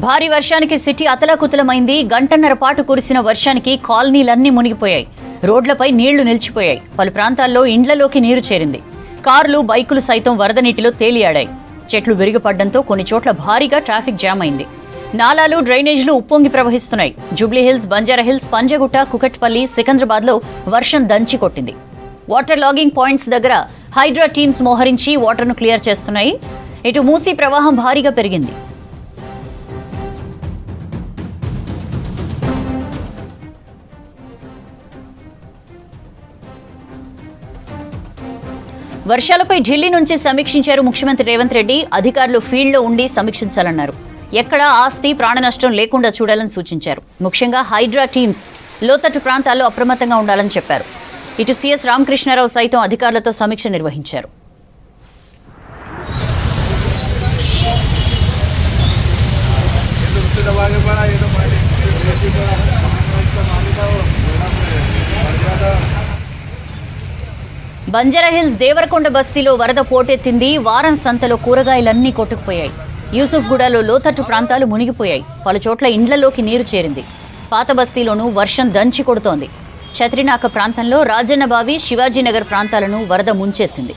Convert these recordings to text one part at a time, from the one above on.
భారీ వర్షానికి సిటీ అతలాకుతలమైంది. గంటన్నర పాటు కురిసిన వర్షానికి కాలనీలన్నీ మునిగిపోయాయి. రోడ్లపై నీళ్లు నిలిచిపోయాయి. పలు ప్రాంతాల్లో ఇండ్లలోకి నీరు చేరింది. కార్లు, బైకులు సైతం వరద నీటిలో తేలియాడాయి. చెట్లు విరిగిపడడంతో కొన్ని చోట్ల భారీగా ట్రాఫిక్ జామ్ అయింది. నాలాలు, డ్రైనేజీలు ఉప్పొంగి ప్రవహిస్తున్నాయి. జూబ్లీహిల్స్, బంజారాహిల్స్, పంజగుట్ట, కుకట్పల్లి, సికింద్రాబాద్లో వర్షం దంచి కొట్టింది. వాటర్ లాగింగ్ పాయింట్స్ దగ్గర హైడ్రా టీమ్స్ మోహరించి వాటర్ను క్లియర్ చేస్తున్నాయి. ఇటు మూసీ ప్రవాహం భారీగా పెరిగింది. వర్షాలపై ఢిల్లీ నుంచి సమీక్షించారు ముఖ్యమంత్రి రేవంత్ రెడ్డి. అధికారులు ఫీల్డ్లో ఉండి సమీక్షించాలన్నారు. ఎక్కడా ఆస్తి, ప్రాణ నష్టం లేకుండా చూడాలని సూచించారు. ముఖ్యంగా హైడ్రా టీమ్స్ లోతట్టు ప్రాంతాల్లో అప్రమత్తంగా ఉండాలని చెప్పారు. ఇటు సీఎస్ రామకృష్ణారావు సైతం అధికారులతో సమీక్ష నిర్వహించారు. బంజారాహిల్స్, దేవరకొండ బస్తీలో వరద పోటెత్తింది. వారం సంతలో కూరగాయలన్నీ కొట్టుకుపోయాయి. యూసుఫ్గూడలో లోతట్టు ప్రాంతాలు మునిగిపోయాయి. పలుచోట్ల ఇండ్లలోకి నీరు చేరింది. పాత బస్తీలోనూ వర్షం దంచి కొడుతోంది. ఛత్రినాక ప్రాంతంలో రాజన్నబావి, శివాజీనగర్ ప్రాంతాలను వరద ముంచెత్తింది.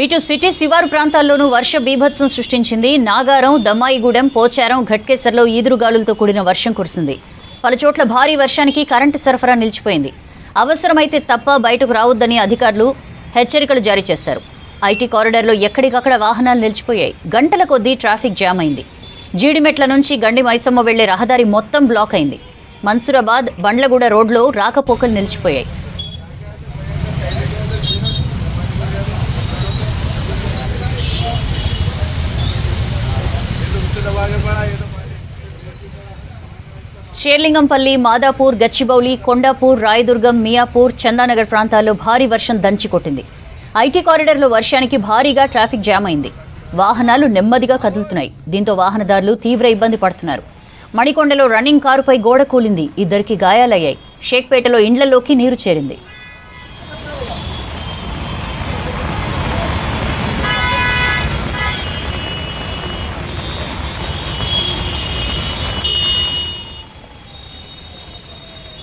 ఇటు సిటీ శివారు ప్రాంతాల్లోనూ వర్ష బీభత్సం సృష్టించింది. నాగారం, దమ్మాయిగూడెం, పోచారం, ఘట్కేసర్లో ఈదురుగాలులతో కూడిన వర్షం కురిసింది. పలుచోట్ల భారీ వర్షానికి కరెంటు సరఫరా నిలిచిపోయింది. అవసరమైతే తప్ప బయటకు రావద్దని అధికారులు హెచ్చరికలు జారీ చేశారు. ఐటీ కారిడార్లో ఎక్కడికక్కడ వాహనాలు నిలిచిపోయాయి. గంటల కొద్దీ ట్రాఫిక్ జామ్ అయింది. జీడిమెట్ల నుంచి గండి మైసమ్మ వెళ్లే రహదారి మొత్తం బ్లాక్ అయింది. మన్సూరాబాద్, బండ్లగూడ రోడ్లో రాకపోకలు నిలిచిపోయాయి. షేర్లింగంపల్లి, మాదాపూర్, గచ్చిబౌలి, కొండాపూర్, రాయదుర్గం, మియాపూర్, చందానగర్ ప్రాంతాల్లో భారీ వర్షం దంచికొట్టింది. ఐటీ కారిడార్లో వర్షానికి భారీగా ట్రాఫిక్ జామ్ అయింది. వాహనాలు నెమ్మదిగా కదులుతున్నాయి. దీంతో వాహనదారులు తీవ్ర ఇబ్బంది పడుతున్నారు. మణికొండలో రన్నింగ్ కారుపై గోడ కూలింది. 2 గాయాలయ్యాయి. షేక్పేటలో ఇండ్లలోకి నీరు చేరింది.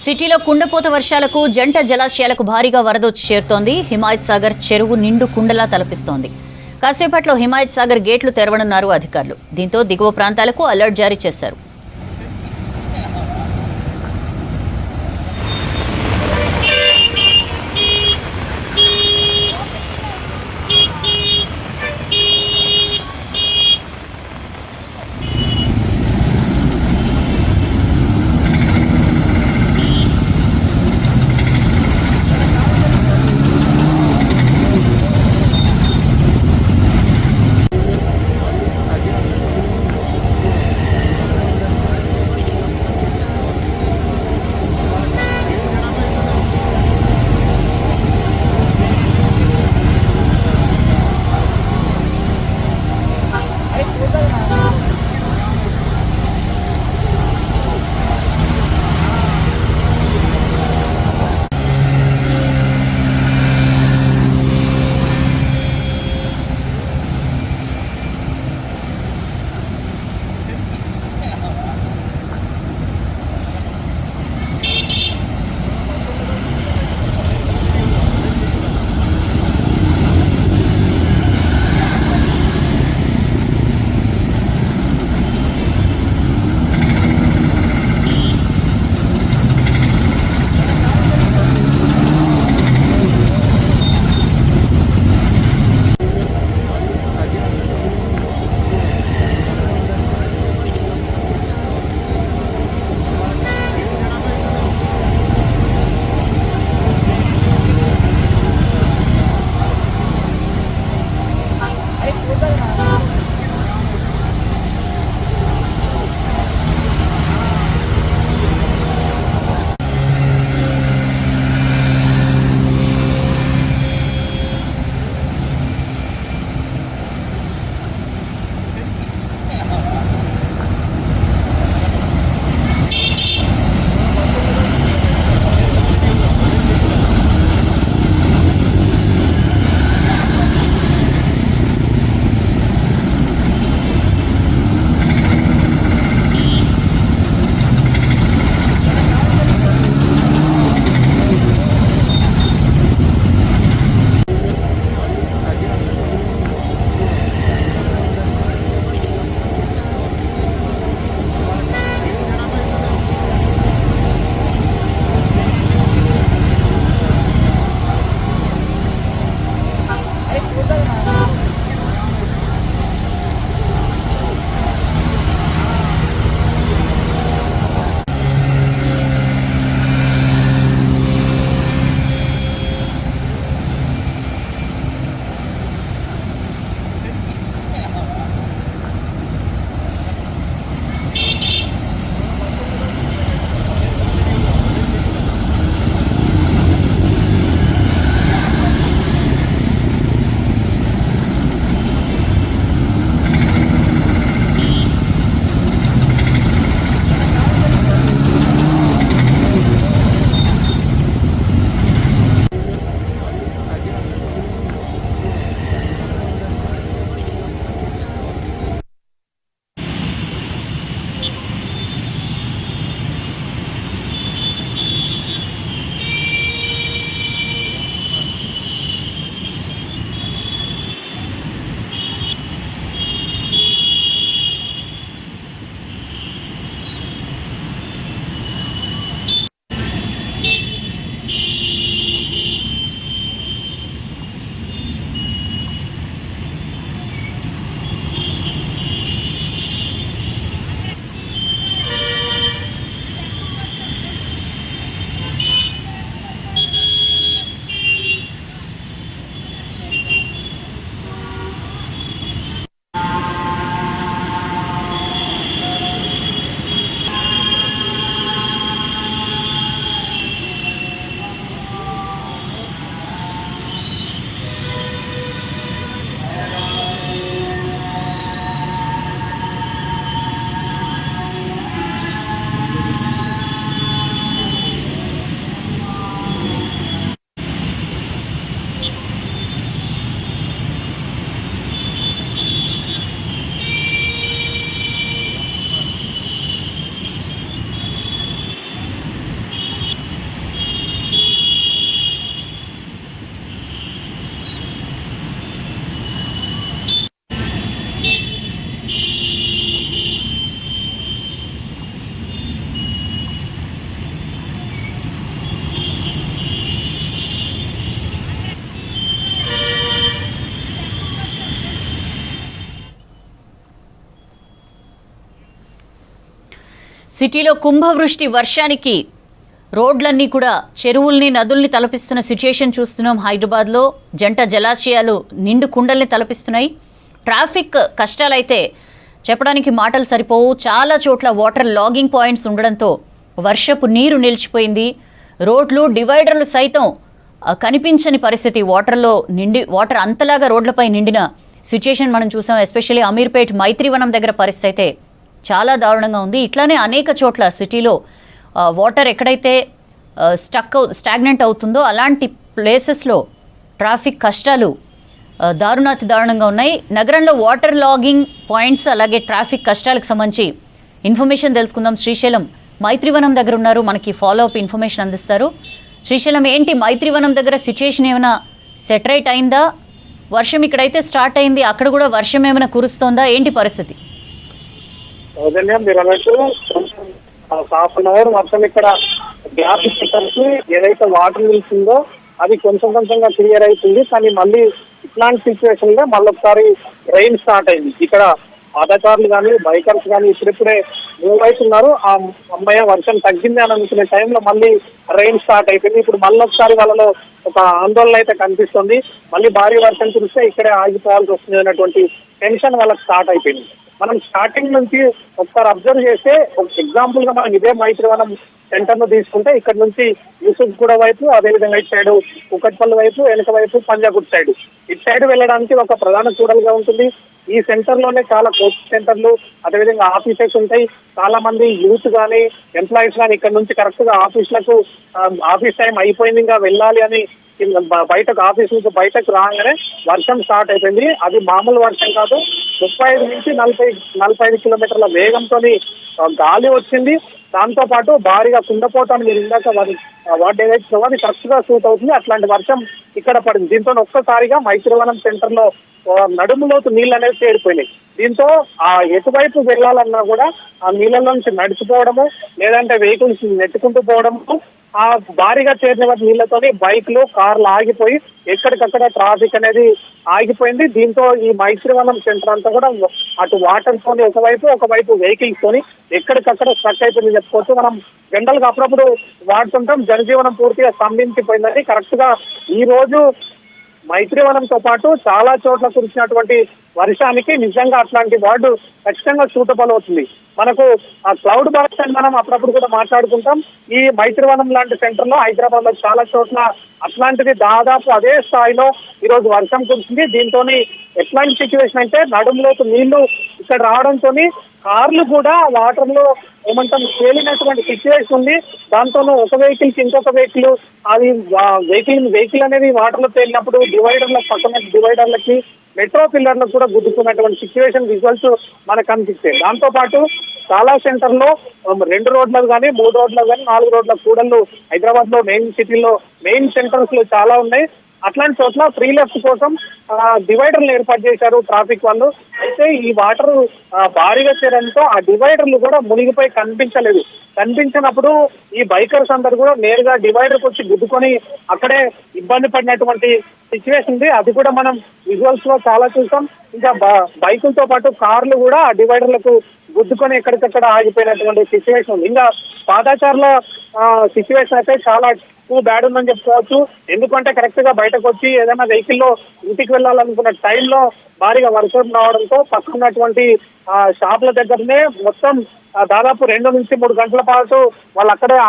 సిటీలో కుండపోత వర్షాలకు, జంట జలాశయాలకు భారీగా వరద వచ్చి చేరుతోంది. హిమాయత్ సాగర్ చెరువు నిండు కుండలా తలపిస్తోంది. కాసేపట్లో హిమాయత్ సాగర్ గేట్లు తెరవనున్నారు అధికారులు. దీంతో దిగువ ప్రాంతాలకు అలర్ట్ జారీ చేశారు. సిటీలో కుంభవృష్టి వర్షానికి రోడ్లన్నీ కూడా చెరువుల్ని నదుల్ని తలపిస్తున్న సిచ్యుయేషన్ చూస్తున్నాం. హైదరాబాద్లో జంట జలాశయాలు నిండు కుండల్ని తలపిస్తున్నాయి. ట్రాఫిక్ కష్టాలైతే చెప్పడానికి మాటలు సరిపోవు. చాలా చోట్ల వాటర్ లాగింగ్ పాయింట్స్ ఉండడంతో వర్షపు నీరు నిలిచిపోయింది. రోడ్లు డివైడర్లు సైతం కనిపించని పరిస్థితి. వాటర్ అంతలాగా రోడ్లపై నిండిన సిచ్యుయేషన్ మనం చూసాం. ఎస్పెషల్లీ అమీర్పేట్ మైత్రివనం దగ్గర పరిస్థితి అయితే చాలా దారుణంగా ఉంది. ఇట్లానే అనేక చోట్ల సిటీలో వాటర్ ఎక్కడైతే స్టాగ్నెంట్ అవుతుందో అలాంటి ప్లేసెస్లో ట్రాఫిక్ కష్టాలు దారుణాతి దారుణంగా ఉన్నాయి. నగరంలో వాటర్ లాగింగ్ పాయింట్స్ అలాగే ట్రాఫిక్ కష్టాలకు సంబంధించి ఇన్ఫర్మేషన్ తెలుసుకుందాం. శ్రీశైలం మైత్రివనం దగ్గర ఉన్నారు, మనకి ఫాలో అప్ ఇన్ఫర్మేషన్ అందిస్తారు. శ్రీశైలం, ఏంటి మైత్రివనం దగ్గర సిచ్యుయేషన్ ఏమైనా సెటరైట్ అయిందా? వర్షం ఇక్కడైతే స్టార్ట్ అయింది, అక్కడ కూడా వర్షం ఏమైనా కురుస్తోందా? ఏంటి పరిస్థితి? మీరు అన్నట్టు హాఫ్ అన్ అవర్ వర్షం ఇక్కడ గ్యాప్ ఇచ్చేసరికి ఏదైతే వాటర్ నిలిచిందో అది కొంచెం కొంచెంగా క్లియర్ అవుతుంది. కానీ మళ్ళీ ఇట్లాంటి సిచ్యువేషన్ లో మళ్ళీ ఒకసారి రైన్ స్టార్ట్ అయింది. ఇక్కడ పాదచారులు కానీ బైకర్స్ కానీ ఇప్పుడిప్పుడే మూవ్ అవుతున్నారు. ఆ అమ్మాయి వర్షం తగ్గింది అని అనుకునే టైంలో మళ్ళీ రైన్ స్టార్ట్ అయిపోయింది. ఇప్పుడు మళ్ళీ ఒకసారి వాళ్ళలో ఒక ఆందోళన అయితే కనిపిస్తుంది. మళ్ళీ భారీ వర్షం కురిస్తే ఇక్కడే ఆగిపోవాల్సి వస్తుంది అన్నటువంటి టెన్షన్ వాళ్ళకి స్టార్ట్ అయిపోయింది. మనం స్టార్టింగ్ నుంచి ఒకసారి అబ్జర్వ్ చేస్తే ఒక ఎగ్జాంపుల్ గా మనం ఇదే మైత్రివనం సెంటర్ ను తీసుకుంటే ఇక్కడ నుంచి యూసుఫ్ గూడ వైపు, అదేవిధంగా ఇటు సైడ్ కుకట్పల్లి వైపు, వెనుక వైపు పంజాగుట్ సైడ్, ఇటు సైడ్ వెళ్ళడానికి ఒక ప్రధాన కూడలిగా ఉంటుంది. ఈ సెంటర్ లోనే చాలా కోచింగ్ సెంటర్లు, అదేవిధంగా ఆఫీసెస్ ఉంటాయి. చాలా మంది యూత్ కానీ ఎంప్లాయీస్ కానీ ఇక్కడ నుంచి కరెక్ట్ గా ఆఫీస్ టైం అయిపోయింది ఇంకా వెళ్ళాలి అని బయటకు ఆఫీస్ నుంచి బయటకు రాగానే వర్షం స్టార్ట్ అయిపోయింది. అది మామూలు వర్షం కాదు, 35 నుంచి 45 కిలోమీటర్ల వేగంతో గాలి వచ్చింది. దాంతో పాటు భారీగా కుండపోతాను మీరు ఇందాక వాటి ఏదైతే అది కరెక్ట్ గా సూట్ అవుతుంది. అట్లాంటి వర్షం ఇక్కడ పడింది. దీంతో ఒక్కసారిగా మైత్రివనం సెంటర్ లో నడుములోతు నీళ్ళు అనేది చేరిపోయినాయి. దీంతో ఆ ఎటువైపు వెళ్ళాలన్నా కూడా ఆ నీళ్ళలో నుంచి నడిచిపోవడము, లేదంటే వెహికల్స్ నెట్టుకుంటూ పోవడము, ఆ భారీగా చేరిన నీళ్లతోని బైక్లు, కార్లు ఆగిపోయి ఎక్కడికక్కడ ట్రాఫిక్ అనేది ఆగిపోయింది. దీంతో ఈ మైత్రివనం సెంటర్ అంతా కూడా అటు వాటర్ తోని ఒకవైపు వెహికల్స్ తోని ఎక్కడికక్కడ స్ట్రక్ అయిపోయింది చెప్పుకోవచ్చు. మనం జనరల్ గా అప్పుడప్పుడు వాడుతుంటాం, జనజీవనం పూర్తిగా స్తంభించిపోయిందని. కరెక్ట్ గా ఈ రోజు మైత్రివనంతో పాటు చాలా చోట్ల కురిసినటువంటి వర్షానికి నిజంగా అట్లాంటి వార్డు ఖచ్చితంగా సూటబుల్ అవుతుంది. మనకు ఆ క్లౌడ్ బాక్స్ అని మనం అప్పుడప్పుడు కూడా మాట్లాడుకుంటాం. ఈ మైత్రివనం లాంటి సెంటర్ లో హైదరాబాద్ లో చాలా చోట్ల అట్లాంటిది దాదాపు అదే స్థాయిలో ఈ రోజు వర్షం కురిసింది. దీంతో ఎట్లాంటి సిచ్యువేషన్ అంటే నడుములోకి నీళ్లు ఇక్కడ రావడంతో కార్లు కూడా వాటర్ లో ఏమంటాం తేలినటువంటి సిచ్యువేషన్ ఉంది. దాంతోనూ ఒక వెహికల్ కి ఇంకొక వెహికల్, అది వెహికల్ అనేది వాటర్ లో తేలినప్పుడు పక్కన డివైడర్లకి, మెట్రో పిల్లర్లకు కూడా గుద్దుకున్నటువంటి సిచ్యువేషన్ విజువల్స్ మనకు కనిపిస్తాయి. దాంతో పాటు చాలా సెంటర్ లో 2 రోడ్లకు కానీ 3 రోడ్లకు కానీ 4 రోడ్ల కూడళ్ళు హైదరాబాద్ లో మెయిన్ సెంటర్స్ లో చాలా ఉన్నాయి. అట్లాంటి చోట్ల ఫ్రీ లెఫ్ట్ కోసం డివైడర్లు ఏర్పాటు చేశారు ట్రాఫిక్ వాళ్ళు. అయితే ఈ వాటర్ భారీగా చేరడంతో ఆ డివైడర్లు కూడా మునిగిపోయి కనిపించినప్పుడు ఈ బైకర్స్ అందరు కూడా నేరుగా డివైడర్కి వచ్చి గుద్దుకొని అక్కడే ఇబ్బంది పడినటువంటి సిచ్యువేషన్ ఉంది. అది కూడా మనం విజువల్స్ లో చాలా చూసాం. ఇంకా బైకులతో పాటు కార్లు కూడా ఆ డివైడర్లకు గుద్దుకొని ఎక్కడికక్కడ ఆగిపోయినటువంటి సిచ్యువేషన్ ఉంది. ఇంకా పాదాచారుల సిచ్యువేషన్ అయితే చాలా బ్యాడ్ ఉందని చెప్పుకోవచ్చు. ఎందుకంటే కరెక్ట్ గా బయటకు వచ్చి ఏదైనా వెహికల్లో ఇంటికి వెళ్ళాలనుకున్న టైంలో భారీగా వర్షం రావడంతో పక్కనటువంటి షాపుల దగ్గరనే మొత్తం దాదాపు 2 నుంచి 3 గంటల పాటు వాళ్ళు అక్కడే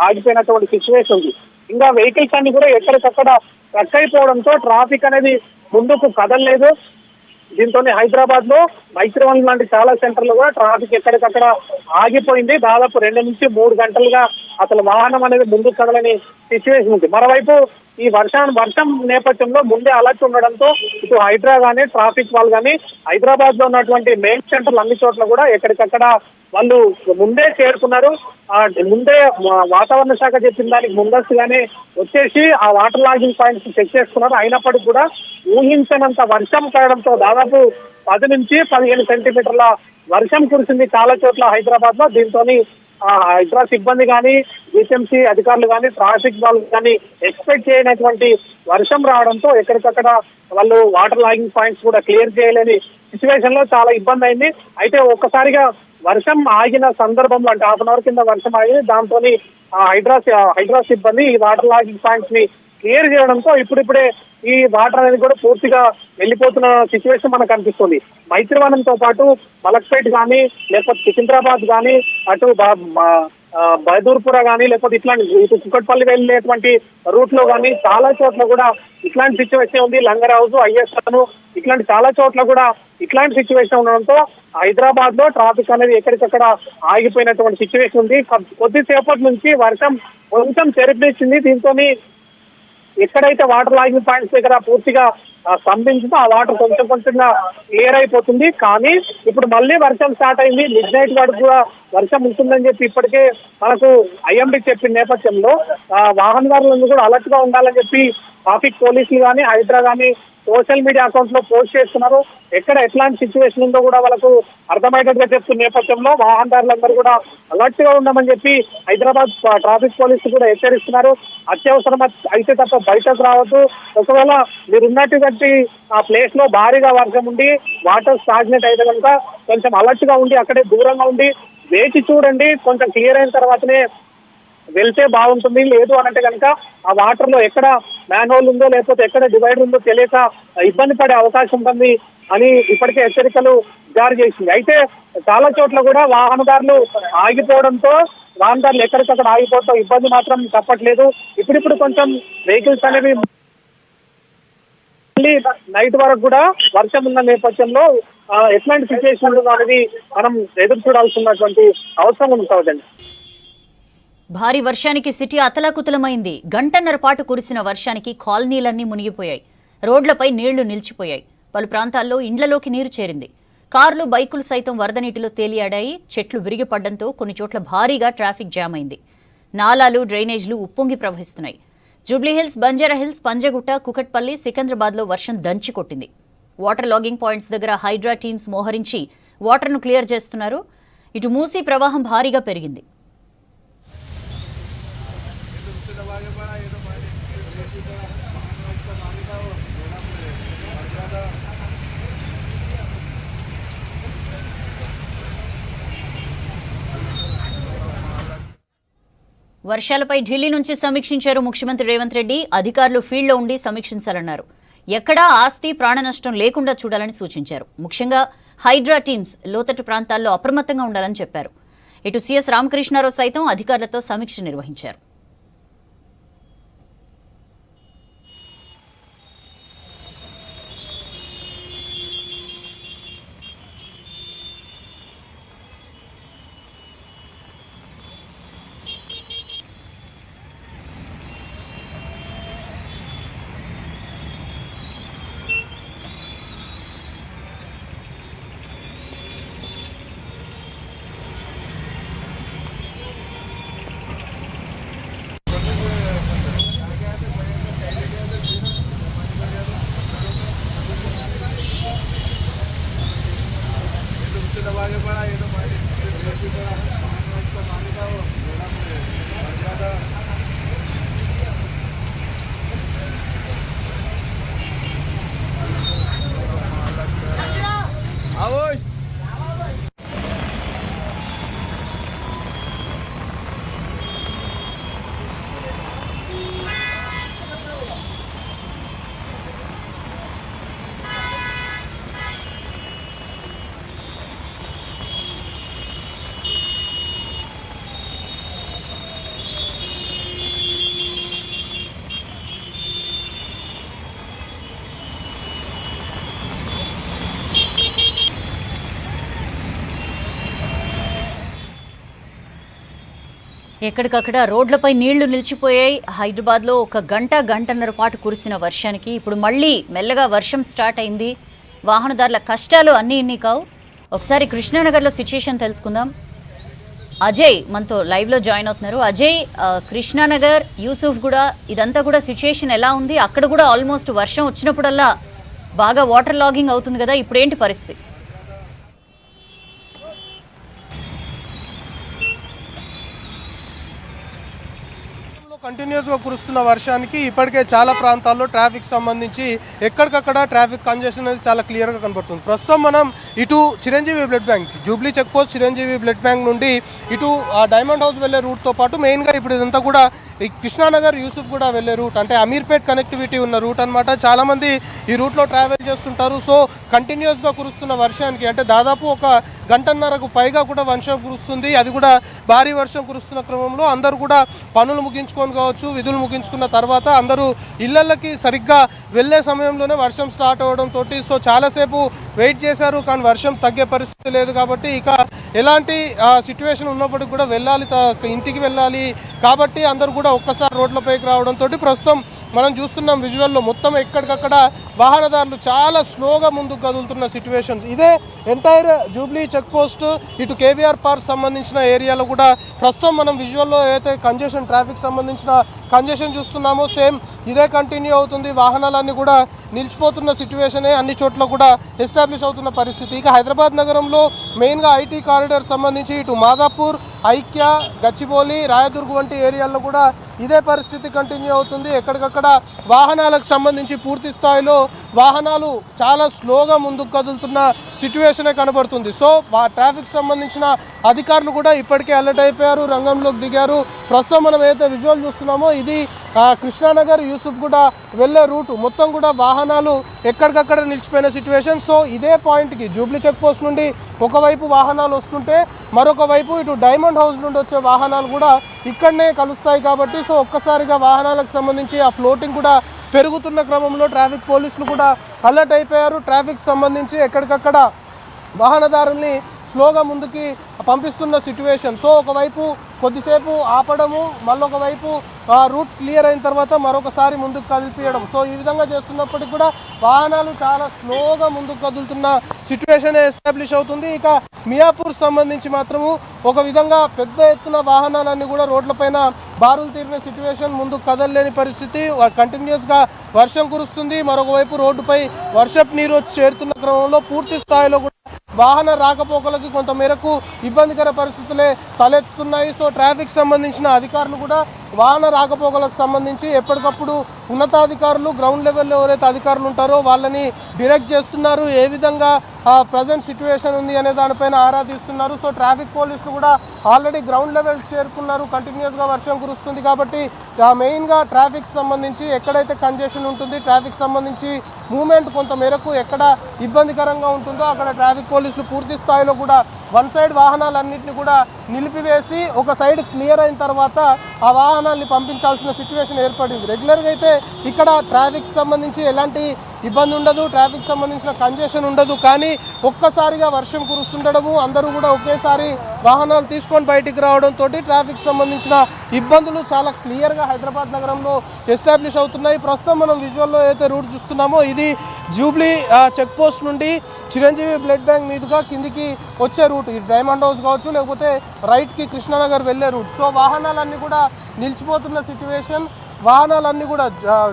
ఆగిపోయినటువంటి సిచ్యువేషన్ ఉంది. ఇంకా వెహికల్స్ అన్ని కూడా ఎక్కడికక్కడ స్ట్రక్ అయిపోవడంతో ట్రాఫిక్ అనేది ముందుకు కదలలేదు. దీంతో హైదరాబాద్ లో మైత్రివనం లాంటి చాలా సెంటర్లు కూడా ట్రాఫిక్ ఎక్కడికక్కడ ఆగిపోయింది. దాదాపు 2 నుంచి 3 గంటలుగా అసలు వాహనం అనేది ముందుకు కదలని సిచ్యువేషన్ ఉంది. మరోవైపు ఈ వర్షం నేపథ్యంలో ముందే అలర్ట్ ఉండడంతో ఇటు హైడ్రా కానీ ట్రాఫిక్ వాళ్ళు కానీ హైదరాబాద్ లో ఉన్నటువంటి మెయిన్ సెంటర్లు అన్ని చోట్ల కూడా ఎక్కడికక్కడ వాళ్ళు ముందే చేరుకున్నారు. ముందే వాతావరణ శాఖ చెప్పిన దానికి ముందస్తుగానే వచ్చేసి ఆ వాటర్ లాగింగ్ పాయింట్స్ చెక్ చేసుకున్నారు. అయినప్పటికీ కూడా ఊహించనంత వర్షం పడడంతో దాదాపు 10 నుంచి 15 సెంటీమీటర్ల వర్షం కురిసింది చాలా చోట్ల హైదరాబాద్ లో. దీంతో హైడ్రా సిబ్బంది కానీ, జీహెచ్ఎంసీ అధికారులు కానీ, ట్రాఫిక్ వాళ్ళు కానీ ఎక్స్పెక్ట్ చేయనటువంటి వర్షం రావడంతో ఎక్కడికక్కడ వాళ్ళు వాటర్ లాగింగ్ పాయింట్స్ కూడా క్లియర్ చేయలేని సిచ్యువేషన్ లో చాలా ఇబ్బంది అయింది. అయితే ఒక్కసారిగా వర్షం ఆగిన సందర్భంలో, అంటే హాఫ్ అన్ అవర్ కింద వర్షం ఆగింది. దాంతో హైడ్రా సిబ్బంది ఈ వాటర్ లాగింగ్ పాయింట్స్ ని క్లియర్ చేయడంతో ఇప్పుడిప్పుడే ఈ వాటర్ అనేది కూడా పూర్తిగా వెళ్ళిపోతున్న సిచ్యువేషన్ మనకు కనిపిస్తుంది. మైత్రివనంతో పాటు మలక్పేట్ కానీ, లేకపోతే సికింద్రాబాద్ కానీ, అటు బహదూర్పుర కానీ, లేకపోతే ఇట్లాంటి ఇటు కుక్కట్పల్లి వెళ్ళేటువంటి రూట్ లో కానీ చాలా చోట్ల కూడా ఇట్లాంటి సిచ్యువేషన్ ఉంది. లంగర్ హౌస్, ఐఎస్ఆర్ ఇట్లాంటి చాలా చోట్ల కూడా ఇట్లాంటి సిచ్యువేషన్ ఉండడంతో హైదరాబాద్ లో ట్రాఫిక్ అనేది ఎక్కడికక్కడ ఆగిపోయినటువంటి సిచ్యువేషన్ ఉంది. కొద్దిసేపటి నుంచి వర్షం కొంచెం చెరిపిచ్చింది. దీంతో ఎక్కడైతే వాటర్ లాగింగ్ పాయింట్స్ దగ్గర పూర్తిగా స్తంభించిందో ఆ వాటర్ కొంచెం కొంచెంగా క్లియర్ అయిపోతుంది. కానీ ఇప్పుడు మళ్ళీ వర్షం స్టార్ట్ అయింది. మిడ్ నైట్ వరకు కూడా వర్షం ఉంటుందని చెప్పి ఇప్పటికే మనకు ఐఎండీ చెప్పిన నేపథ్యంలో వాహనదారులను కూడా అలర్ట్ గా ఉండాలని చెప్పి ట్రాఫిక్ పోలీసులు కానీ, హైడ్రా కానీ సోషల్ మీడియా అకౌంట్స్ లో పోస్ట్ చేస్తున్నారు. ఎక్కడ ఎట్లాంటి సిచ్యువేషన్ ఉందో కూడా వాళ్ళకు అర్థమయ్యేటట్టుగా చెప్తున్న నేపథ్యంలో వాహనదారులందరూ కూడా అలర్ట్ గా ఉండమని చెప్పి హైదరాబాద్ ట్రాఫిక్ పోలీసులు కూడా హెచ్చరిస్తున్నారు. అత్యవసరం అయితే తప్ప బయటకు రావద్దు. ఒకవేళ మీరు ఉన్నటువంటి ఆ ప్లేస్ లో భారీగా వర్షం ఉండి వాటర్ స్టాగ్నెట్ అయితే కనుక కొంచెం అలర్ట్ గా ఉండి అక్కడే దూరంగా ఉండి వేచి చూడండి. కొంచెం క్లియర్ అయిన తర్వాతనే వెళ్తే బాగుంటుంది. లేదు అనంటే కనుక ఆ వాటర్ లో ఎక్కడ మ్యాన్ హోల్ ఉందో, లేకపోతే ఎక్కడ డివైడర్ ఉందో తెలియక ఇబ్బంది పడే అవకాశం ఉంటుంది అని ఇప్పటికే హెచ్చరికలు జారీ చేసింది. అయితే చాలా చోట్ల కూడా వాహనదారులు ఆగిపోవడంతో వాహనదారులు ఎక్కడికక్కడ ఆగిపోవడంతో ఇబ్బంది మాత్రం తప్పట్లేదు. ఇప్పుడిప్పుడు కొంచెం వెహికల్స్ అనేవి నైట్ వరకు కూడా వర్షం ఉన్న నేపథ్యంలో ఎట్లాంటి సిచ్యువేషన్ ఉంటుందో అనేది మనం ఎదురు చూడాల్సినటువంటి అవసరం ఉంది కావద్దండి. భారీ వర్షానికి సిటీ అతలాకుతలమైంది. గంటన్నర పాటు కురిసిన వర్షానికి కాలనీలన్నీ మునిగిపోయాయి. రోడ్లపై నీళ్లు నిలిచిపోయాయి. పలు ప్రాంతాల్లో ఇండ్లలోకి నీరు చేరింది. కార్లు, బైకులు సైతం వరద నీటిలో తేలియాడాయి. చెట్లు విరిగిపడ్డంతో కొన్ని చోట్ల భారీగా ట్రాఫిక్ జామ్ అయింది. నాలాలు, డ్రైనేజ్లు ఉప్పొంగి ప్రవహిస్తున్నాయి. జూబ్లీహిల్స్, బంజారాహిల్స్, పంజగుట్ట, కుకట్పల్లి, సికింద్రాబాద్లో వర్షం దంచి కొట్టింది. వాటర్ లాగింగ్ పాయింట్స్ దగ్గర హైడ్రా టీమ్స్ మోహరించి వాటర్ను క్లియర్ చేస్తున్నారు. ఇటు మూసీ ప్రవాహం భారీగా పెరిగింది. వర్షాలపై ఢిల్లీ నుంచి సమీక్షించారు ముఖ్యమంత్రి రేవంత్ రెడ్డి. అధికారులు ఫీల్డ్లో ఉండి సమీక్షించాలన్నారు. ఎక్కడా ఆస్తి, ప్రాణ నష్టం లేకుండా చూడాలని సూచించారు. ముఖ్యంగా హైడ్రా టీమ్స్ లోతట్టు ప్రాంతాల్లో అప్రమత్తంగా ఉండాలని చెప్పారు. ఇటు సీఎస్ రామకృష్ణారావు సైతం అధికారులతో సమీక్ష నిర్వహించారు. ఎక్కడికక్కడ రోడ్లపై నీళ్లు నిలిచిపోయాయి. హైదరాబాద్లో ఒక గంటన్నర పాటు కురిసిన వర్షానికి ఇప్పుడు మళ్ళీ మెల్లగా వర్షం స్టార్ట్ అయింది. వాహనదారుల కష్టాలు అన్నీ ఇన్ని కావు. ఒకసారి కృష్ణానగర్లో సిచ్యుయేషన్ తెలుసుకుందాం. అజయ్ మనతో లైవ్లో జాయిన్ అవుతున్నారు. అజయ్, కృష్ణానగర్, యూసుఫ్ కూడా ఇదంతా కూడా సిచ్యుయేషన్ ఎలా ఉంది? అక్కడ కూడా ఆల్మోస్ట్ వర్షం వచ్చినప్పుడల్లా బాగా వాటర్ లాగింగ్ అవుతుంది కదా, ఇప్పుడు ఏంటి పరిస్థితి? కంటిన్యూస్గా కురుస్తున్న వర్షానికి ఇప్పటికే చాలా ప్రాంతాల్లో ట్రాఫిక్ సంబంధించి ఎక్కడికక్కడ ట్రాఫిక్ కంజెషన్ అనేది చాలా క్లియర్గా కనబడుతుంది. ప్రస్తుతం మనం ఇటు Chiranjeevi blood bank, Jubilee check post Chiranjeevi blood bank నుండి ఇటు డైమండ్ హౌస్ వెళ్ళే రూట్తో పాటు మెయిన్గా ఇప్పుడు ఇదంతా కూడా ఈ కృష్ణానగర్ యూసుఫ్ కూడా వెళ్ళే రూట్, అంటే అమీర్పేట్ కనెక్టివిటీ ఉన్న రూట్ అనమాట. చాలామంది ఈ రూట్లో ట్రావెల్ చేస్తుంటారు. సో కంటిన్యూస్గా కురుస్తున్న వర్షానికి, అంటే దాదాపు ఒక గంటన్నరకు పైగా కూడా వర్షం కురుస్తుంది. అది కూడా భారీ వర్షం కురుస్తున్న క్రమంలో అందరూ కూడా పనులు ముగించుకొని కావచ్చు, విధులు ముగించుకున్న తర్వాత అందరూ ఇళ్లకి సరిగ్గా వెళ్ళే సమయంలోనే వర్షం స్టార్ట్ అవ్వడంతో సో చాలాసేపు వెయిట్ చేశారు, కానీ వర్షం తగ్గే పరిస్థితి లేదు. కాబట్టి ఇక ఎలాంటి సిచ్యువేషన్ ఉన్నప్పటికీ కూడా వెళ్ళాలి, ఇంటికి వెళ్ళాలి. కాబట్టి అందరూ కూడా ఒక్కసారి రోడ్లపైకి రావడంతో ప్రస్తుతం మనం చూస్తున్నాం విజువల్లో మొత్తం ఎక్కడికక్కడ వాహనదారులు చాలా స్లోగా ముందుకు కదులుతున్న సిచ్యువేషన్. ఇదే ఎంటైర్ జూబ్లీ చెక్ పోస్ట్ ఇటు కేబీఆర్ పార్క్ సంబంధించిన ఏరియాలో కూడా ప్రస్తుతం మనం విజువల్లో ఏదైతే కంజెషన్, ట్రాఫిక్ సంబంధించిన కంజెషన్ చూస్తున్నామో సేమ్ ఇదే కంటిన్యూ అవుతుంది. వాహనాలన్నీ కూడా నిలిచిపోతున్న సిచ్యువేషనే అన్ని చోట్ల కూడా ఎస్టాబ్లిష్ అవుతున్న పరిస్థితి. ఇక హైదరాబాద్ నగరంలో మెయిన్గా ఐటీ కారిడార్ సంబంధించి ఇటు మాదాపూర్, ఐక్య, గచ్చిబౌలి, రాయదుర్గ్ వంటి ఏరియాల్లో కూడా ఇదే పరిస్థితి కంటిన్యూ అవుతుంది. ఎక్కడికక్కడ వాహనాలకు సంబంధించి పూర్తి స్థాయిలో వాహనాలు చాలా స్లోగా ముందుకు కదులుతున్న సిచ్యువేషనే కనబడుతుంది. సో ట్రాఫిక్ సంబంధించిన అధికారులు కూడా ఇప్పటికే అలర్ట్ అయిపోయారు, రంగంలోకి దిగారు. ప్రస్తుతం మనం ఏదైతే విజువల్ చూస్తున్నామో ఇది కృష్ణానగర్ యూసుఫ్ కూడా వెళ్ళే రూటు, మొత్తం కూడా వాహనాలు ఎక్కడికక్కడ నిలిచిపోయిన సిచ్యువేషన్. సో ఇదే పాయింట్కి జూబ్లీ చెక్ పోస్ట్ నుండి ఒకవైపు వాహనాలు వస్తుంటే మరొక వైపు ఇటు డైమండ్ హౌస్ నుండి వచ్చే వాహనాలు కూడా ఇక్కడనే కలుస్తాయి. కాబట్టి సో ఒక్కసారిగా వాహనాలకు సంబంధించి ఆ ఫ్లోటింగ్ కూడా పెరుగుతున్న క్రమంలో ట్రాఫిక్ పోలీసులు కూడా అలర్ట్ అయిపోయారు. ట్రాఫిక్ సంబంధించి ఎక్కడికక్కడ వాహనదారుల్ని స్లోగా ముందుకి పంపిస్తున్న సిచ్యువేషన్. సో ఒకవైపు కొద్దిసేపు ఆపడము, మళ్ళొక వైపు రూట్ క్లియర్ అయిన తర్వాత మరొకసారి ముందుకు కదిలిపియడం. సో ఈ విధంగా చేస్తున్నప్పటికీ కూడా వాహనాలు చాలా స్లోగా ముందుకు కదులుతున్న సిచ్యువేషన్ ఎస్టాబ్లిష్ అవుతుంది. ఇక మియాపూర్ సంబంధించి మాత్రము ఒక విధంగా పెద్ద ఎత్తున వాహనాలన్నీ కూడా రోడ్లపైన బారులు తీరిన సిచ్యువేషన్, ముందుకు కదలలేని పరిస్థితి. కంటిన్యూస్గా వర్షం కురుస్తుంది, మరొక వైపు రోడ్డుపై వర్షపు నీరు వచ్చి చేరుతున్న క్రమంలో పూర్తి స్థాయిలో కూడా వాహన రాకపోకలకి కొంత మేరకు ఇబ్బందికర పరిస్థితులే తలెత్తుతున్నాయి. సో ట్రాఫిక్ సంబంధించిన అధికారులు కూడా వాహన రాకపోకలకు సంబంధించి ఎప్పటికప్పుడు ఉన్నతాధికారులు గ్రౌండ్ లెవెల్లో ఎవరైతే అధికారులు ఉంటారో వాళ్ళని డైరెక్ట్ చేస్తున్నారు. ఏ విధంగా ప్రజెంట్ సిచ్యువేషన్ ఉంది అనే దానిపైన ఆరా తీస్తున్నారు. సో ట్రాఫిక్ పోలీసులు కూడా ఆల్రెడీ గ్రౌండ్ లెవెల్ చేరుకున్నారు. కంటిన్యూస్గా వర్షం కురుస్తుంది కాబట్టి మెయిన్గా ట్రాఫిక్ సంబంధించి ఎక్కడైతే కంజెషన్ ఉంటుంది, ట్రాఫిక్ సంబంధించి మూమెంట్ కొంత మేరకు ఎక్కడ ఇబ్బందికరంగా ఉంటుందో అక్కడ ట్రాఫిక్ పోలీసులు పూర్తి స్థాయిలో కూడా వన్ సైడ్ వాహనాలన్నింటినీ కూడా నిలిపివేసి ఒక సైడ్ క్లియర్ అయిన తర్వాత ఆ వాహనాల్ని పంపించాల్సిన సిచ్యువేషన్ ఏర్పడింది. రెగ్యులర్గా అయితే ఇక్కడ ట్రాఫిక్ సంబంధించి ఎలాంటి ఇబ్బంది ఉండదు, ట్రాఫిక్ సంబంధించిన కంజెషన్ ఉండదు. కానీ ఒక్కసారిగా వర్షం కురుస్తుండడము, అందరూ కూడా ఒకేసారి వాహనాలు తీసుకొని బయటికి రావడంతో ట్రాఫిక్ సంబంధించిన ఇబ్బందులు చాలా క్లియర్గా హైదరాబాద్ నగరంలో ఎస్టాబ్లిష్ అవుతున్నాయి. ప్రస్తుతం మనం విజువల్లో ఏదైతే రూట్ చూస్తున్నామో ఇది జూబ్లీ చెక్ పోస్ట్ నుండి చిరంజీవి బ్లడ్ బ్యాంక్ మీదుగా కిందికి వచ్చే రూట్. ఇది డైమండ్ హౌస్ కావచ్చు, లేకపోతే రైట్కి కృష్ణానగర్ వెళ్ళే రూట్. సో వాహనాలన్నీ కూడా నిలిచిపోతున్న సిచ్యువేషన్. వాహనాలన్నీ కూడా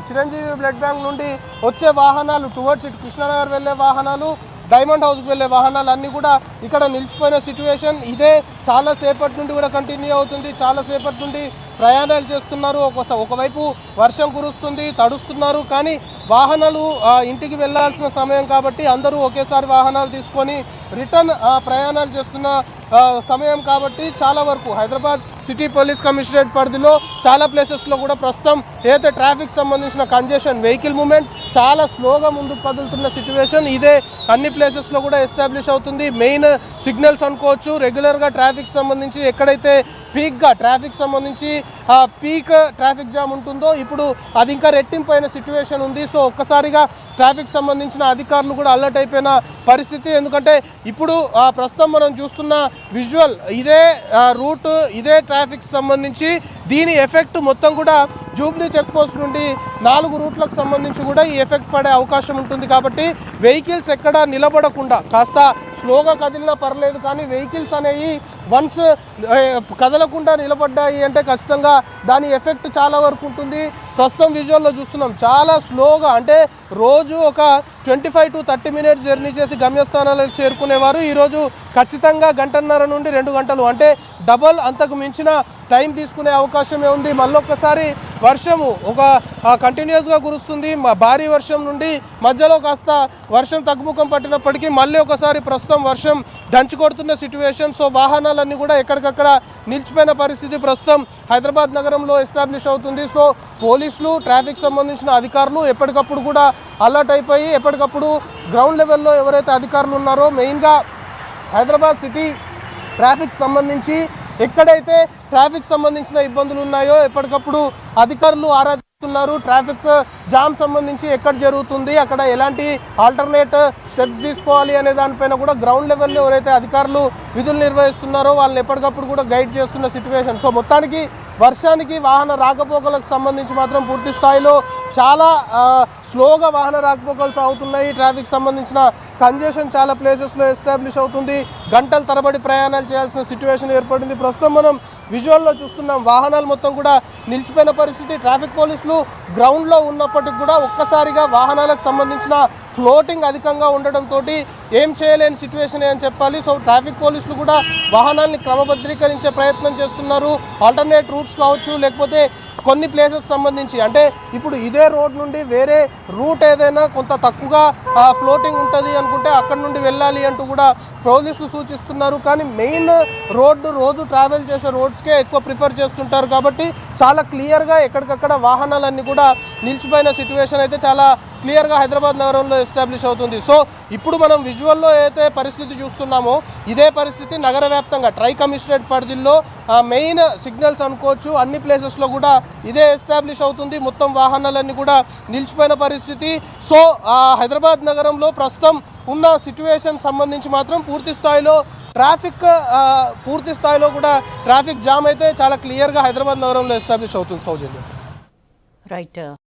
చిరంజీవి బ్లడ్ బ్యాంక్ నుండి వచ్చే వాహనాలు టువర్డ్స్ ఇటు కృష్ణానగర్ వెళ్ళే వాహనాలు, డైమండ్ హౌస్కి వెళ్ళే వాహనాలు అన్నీ కూడా ఇక్కడ నిలిచిపోయిన సిచ్యువేషన్. ఇదే చాలాసేపటి నుండి కూడా కంటిన్యూ అవుతుంది. చాలాసేపటి నుండి ప్రయాణాలు చేస్తున్నారు. ఒకవైపు వర్షం కురుస్తుంది, తడుస్తున్నారు. కానీ వాహనాలు ఇంటికి వెళ్ళాల్సిన సమయం కాబట్టి అందరూ ఒకేసారి వాహనాలు తీసుకొని రిటర్న్ ప్రయాణాలు చేస్తున్న సమయం కాబట్టి చాలా వరకు హైదరాబాద్ సిటీ పోలీస్ కమిషనరేట్ పరిధిలో చాలా ప్లేసెస్లో కూడా ప్రస్తుతం ఏదైతే ట్రాఫిక్ సంబంధించిన కంజెషన్, వెహికల్ మూమెంట్ చాలా స్లోగా ముందుకు కదులుతున్న సిచ్యువేషన్ ఇదే అన్ని ప్లేసెస్లో కూడా ఎస్టాబ్లిష్ అవుతుంది. మెయిన్ సిగ్నల్స్ అనుకోవచ్చు. రెగ్యులర్గా ట్రాఫిక్ సంబంధించి ఎక్కడైతే పీక్గా ట్రాఫిక్ సంబంధించి పీక్ ట్రాఫిక్ జామ్ ఉంటుందో ఇప్పుడు అది ఇంకా రెట్టింపైన సిచ్యువేషన్ ఉంది. సో ఒక్కసారిగా ట్రాఫిక్ సంబంధించిన అధికారులు కూడా అలర్ట్ అయిపోయిన పరిస్థితి. ఎందుకంటే ఇప్పుడు ప్రస్తుతం మనం చూస్తున్న విజువల్ ఇదే రూట్, ఇదే ట్రాఫిక్ సంబంధించి దీని ఎఫెక్ట్ మొత్తం కూడా జూబ్లీ చెక్ పోస్ట్ నుండి 4 రూట్లకు సంబంధించి కూడా ఈ ఎఫెక్ట్ పడే అవకాశం ఉంటుంది. కాబట్టి వెహికల్స్ ఎక్కడ నిలబడకుండా కాస్త స్లోగా కదిలినా పర్లేదు, కానీ వెహికల్స్ అనేవి వన్స్ కదలకుండా నిలబడ్డాయి అంటే ఖచ్చితంగా దాని ఎఫెక్ట్ చాలా వరకు ఉంటుంది. ప్రస్తుతం విజువల్లో చూస్తున్నాం చాలా స్లోగా, అంటే రోజు ఒక 25 to 30 మినిట్స్ జర్నీ చేసి గమ్యస్థానాలకు చేరుకునేవారు ఈరోజు ఖచ్చితంగా 1.5 నుండి 2 గంటలు, అంటే డబల్ అంతకు మించిన టైం తీసుకునే అవకాశమే ఉంది. మళ్ళొక్కసారి వర్షము ఒక కంటిన్యూస్గా కురుస్తుంది. భారీ వర్షం నుండి మధ్యలో కాస్త వర్షం తగ్గుముఖం పట్టినప్పటికీ మళ్ళీ ఒకసారి ప్రస్తుతం వర్షం దంచి కొడుతున్న సిచ్యువేషన్. సో వాహనాలన్నీ కూడా ఎక్కడికక్కడ నిలిచిపోయిన పరిస్థితి ప్రస్తుతం హైదరాబాద్ నగరంలో ఎస్టాబ్లిష్ అవుతుంది. సో పోలీసులు, ట్రాఫిక్ సంబంధించిన అధికారులు ఎప్పటికప్పుడు కూడా అలర్ట్ అయిపోయి ఎప్పటికప్పుడు గ్రౌండ్ లెవెల్లో ఎవరైతే అధికారులు ఉన్నారో, మెయిన్గా హైదరాబాద్ సిటీ ట్రాఫిక్ సంబంధించి ఎక్కడైతే ట్రాఫిక్ సంబంధించిన ఇబ్బందులు ఉన్నాయో ఎప్పటికప్పుడు అధికారులు ఆరాధిస్తున్నారు. ట్రాఫిక్ జామ్ సంబంధించి ఎక్కడ జరుగుతుంది, అక్కడ ఎలాంటి ఆల్టర్నేట్ స్టెప్స్ తీసుకోవాలి అనే దానిపైన కూడా గ్రౌండ్ లెవెల్లో ఎవరైతే అధికారులు విధులు నిర్వహిస్తున్నారో వాళ్ళని ఎప్పటికప్పుడు కూడా గైడ్ చేస్తున్న సిచ్యువేషన్. సో మొత్తానికి వర్షానికి వాహన రాకపోకలకు సంబంధించి మాత్రం పూర్తి స్థాయిలో చాలా స్లోగా వాహన రాకపోకలు సాగుతున్నాయి. ట్రాఫిక్ సంబంధించిన కంజెషన్ చాలా ప్లేసెస్లో ఎస్టాబ్లిష్ అవుతుంది. గంటల తరబడి ప్రయాణాలు చేయాల్సిన సిచ్యువేషన్ ఏర్పడింది. ప్రస్తుతం మనం విజువల్లో చూస్తున్నాం వాహనాలు మొత్తం కూడా నిలిచిపోయిన పరిస్థితి. ట్రాఫిక్ పోలీసులు గ్రౌండ్లో ఉన్నప్పటికీ కూడా ఒక్కసారిగా వాహనాలకు సంబంధించిన ఫ్లోటింగ్ అధికంగా ఉండడంతో ఏం చేయలేని సిచ్యువేషన్ అని చెప్పాలి. సో ట్రాఫిక్ పోలీసులు కూడా వాహనాల్ని క్రమబద్ధీకరించే ప్రయత్నం చేస్తున్నారు. ఆల్టర్నేట్ రూట్స్ కావచ్చు, లేకపోతే కొన్ని ప్లేసెస్ సంబంధించి, అంటే ఇప్పుడు ఇదే రోడ్ నుండి వేరే రూట్ ఏదైనా కొంత తక్కువగా ఫ్లోటింగ్ ఉంటుంది అనుకుంటే అక్కడ నుండి వెళ్ళాలి అంటూ కూడా పోలీసులు సూచిస్తున్నారు. కానీ మెయిన్ రోడ్డు రోజు ట్రావెల్ చేసే రోడ్స్కే ఎక్కువ ప్రిఫర్ చేస్తుంటారు. కాబట్టి చాలా క్లియర్గా ఎక్కడికక్కడ వాహనాలన్నీ కూడా నిలిచిపోయిన సిచ్యువేషన్ అయితే చాలా క్లియర్గా హైదరాబాద్ నగరంలో ఎస్టాబ్లిష్ అవుతుంది. సో ఇప్పుడు మనం విజువల్లో అయితే పరిస్థితి చూస్తున్నామో ఇదే పరిస్థితి నగర వ్యాప్తంగా ట్రై కమిషనరేట్ పరిధిలో మెయిన్ సిగ్నల్స్ అనుకోవచ్చు, అన్ని ప్లేసెస్లో కూడా ఇదే ఎస్టాబ్లిష్ అవుతుంది. మొత్తం వాహనాలన్నీ కూడా నిలిచిపోయిన పరిస్థితి. సో హైదరాబాద్ నగరంలో ప్రస్తుతం ఉన్న సిచ్యువేషన్ సంబంధించి మాత్రం పూర్తి స్థాయిలో కూడా ట్రాఫిక్ జామ్ అయితే చాలా క్లియర్గా హైదరాబాద్ నగరంలో ఎస్టాబ్లిష్ అవుతుంది. సౌజన్య రైట్.